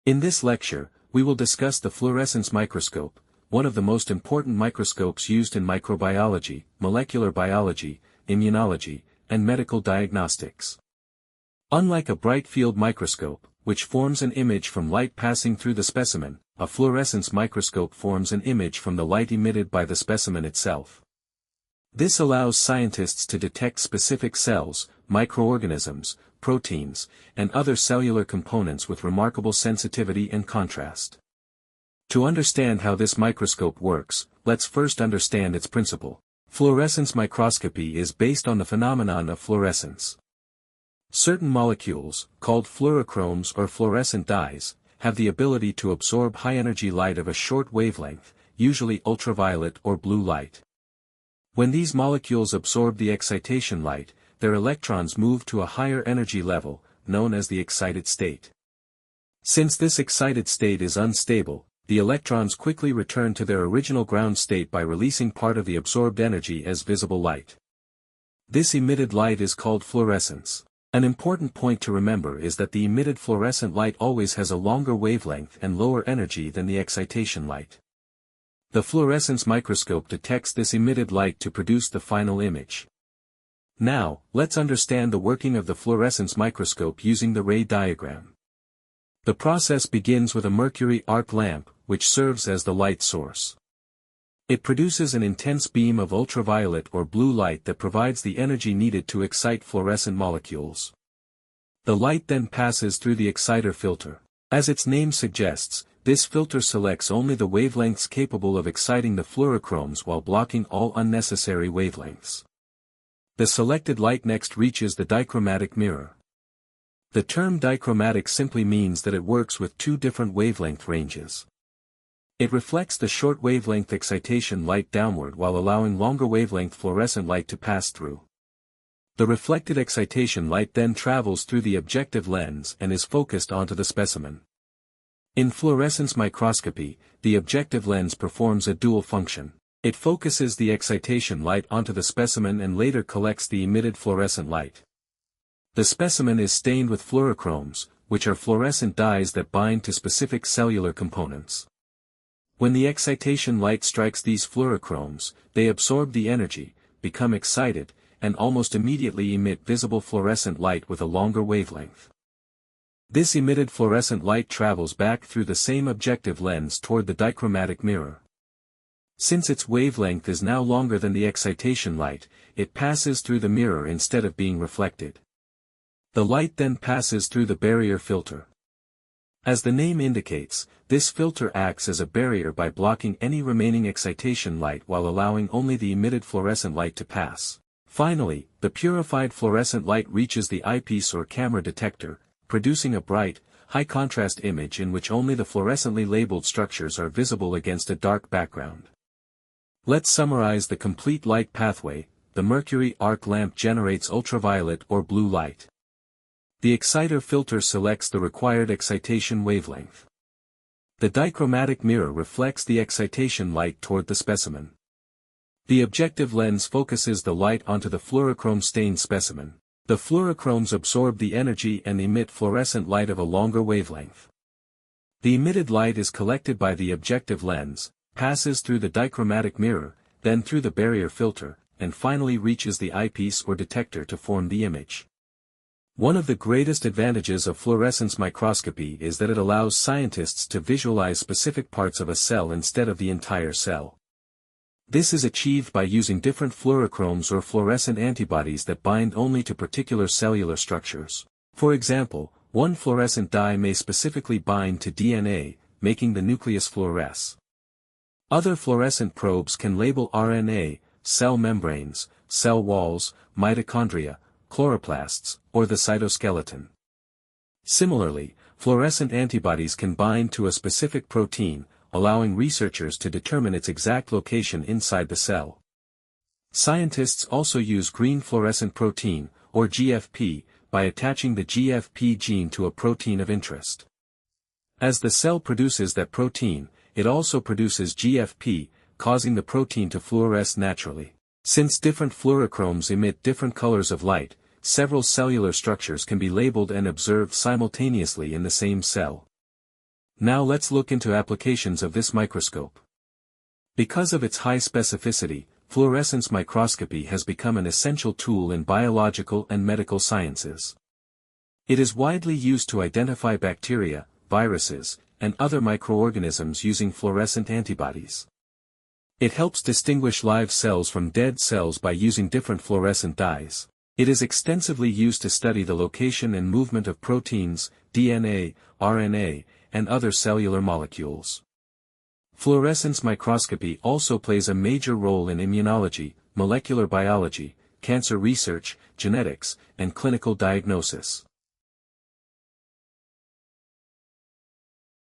In this lecture, we will discuss the fluorescence microscope, one of the most important microscopes used in microbiology, molecular biology, immunology, and medical diagnostics. Unlike a bright field microscope, which forms an image from light passing through the specimen, a fluorescence microscope forms an image from the light emitted by the specimen itself. This allows scientists to detect specific cells, microorganisms, proteins, and other cellular components with remarkable sensitivity and contrast. To understand how this microscope works, let's first understand its principle. Fluorescence microscopy is based on the phenomenon of fluorescence. Certain molecules, called fluorochromes or fluorescent dyes, have the ability to absorb high-energy light of a short wavelength, usually ultraviolet or blue light. When these molecules absorb the excitation light, their electrons move to a higher energy level, known as the excited state. Since this excited state is unstable, the electrons quickly return to their original ground state by releasing part of the absorbed energy as visible light. This emitted light is called fluorescence. An important point to remember is that the emitted fluorescent light always has a longer wavelength and lower energy than the excitation light. The fluorescence microscope detects this emitted light to produce the final image. Now, let's understand the working of the fluorescence microscope using the ray diagram. The process begins with a mercury arc lamp, which serves as the light source. It produces an intense beam of ultraviolet or blue light that provides the energy needed to excite fluorescent molecules. The light then passes through the exciter filter. As its name suggests, this filter selects only the wavelengths capable of exciting the fluorochromes while blocking all unnecessary wavelengths. The selected light next reaches the dichromatic mirror. The term dichromatic simply means that it works with two different wavelength ranges. It reflects the short wavelength excitation light downward while allowing longer wavelength fluorescent light to pass through. The reflected excitation light then travels through the objective lens and is focused onto the specimen. In fluorescence microscopy, the objective lens performs a dual function. It focuses the excitation light onto the specimen and later collects the emitted fluorescent light. The specimen is stained with fluorochromes, which are fluorescent dyes that bind to specific cellular components. When the excitation light strikes these fluorochromes, they absorb the energy, become excited, and almost immediately emit visible fluorescent light with a longer wavelength. This emitted fluorescent light travels back through the same objective lens toward the dichromatic mirror. Since its wavelength is now longer than the excitation light, it passes through the mirror instead of being reflected. The light then passes through the barrier filter. As the name indicates, this filter acts as a barrier by blocking any remaining excitation light while allowing only the emitted fluorescent light to pass. Finally, the purified fluorescent light reaches the eyepiece or camera detector, producing a bright, high-contrast image in which only the fluorescently labeled structures are visible against a dark background. Let's summarize the complete light pathway. The mercury arc lamp generates ultraviolet or blue light. The exciter filter selects the required excitation wavelength. The dichromatic mirror reflects the excitation light toward the specimen. The objective lens focuses the light onto the fluorochrome-stained specimen. The fluorochromes absorb the energy and emit fluorescent light of a longer wavelength. The emitted light is collected by the objective lens, passes through the dichromatic mirror, then through the barrier filter, and finally reaches the eyepiece or detector to form the image. One of the greatest advantages of fluorescence microscopy is that it allows scientists to visualize specific parts of a cell instead of the entire cell. This is achieved by using different fluorochromes or fluorescent antibodies that bind only to particular cellular structures. For example, one fluorescent dye may specifically bind to DNA, making the nucleus fluoresce. Other fluorescent probes can label RNA, cell membranes, cell walls, mitochondria, chloroplasts, or the cytoskeleton. Similarly, fluorescent antibodies can bind to a specific protein, allowing researchers to determine its exact location inside the cell. Scientists also use green fluorescent protein, or GFP, by attaching the GFP gene to a protein of interest. As the cell produces that protein, it also produces GFP, causing the protein to fluoresce naturally. Since different fluorochromes emit different colors of light, several cellular structures can be labeled and observed simultaneously in the same cell. Now let's look into applications of this microscope. Because of its high specificity, fluorescence microscopy has become an essential tool in biological and medical sciences. It is widely used to identify bacteria, viruses, and other microorganisms using fluorescent antibodies. It helps distinguish live cells from dead cells by using different fluorescent dyes. It is extensively used to study the location and movement of proteins, DNA, RNA, and other cellular molecules. Fluorescence microscopy also plays a major role in immunology, molecular biology, cancer research, genetics, and clinical diagnosis.